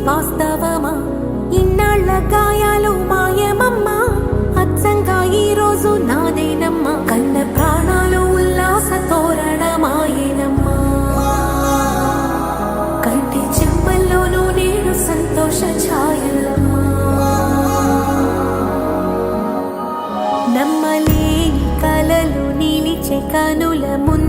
వాస్తవమా? ఇన్నాళ్ల గాయాలు మాయమమ్మా, అచ్చంగా ఈ రోజు నాదేనమ్మా. కన్న ప్రాణాలు ఉల్లాస తోరణమాయేనమ్మా. కంటి చెంపల్లోనూ నేడు సంతోష ఛాయలమ్మా. నమ్మలేని కలలు నిలిచే కనుల ముందు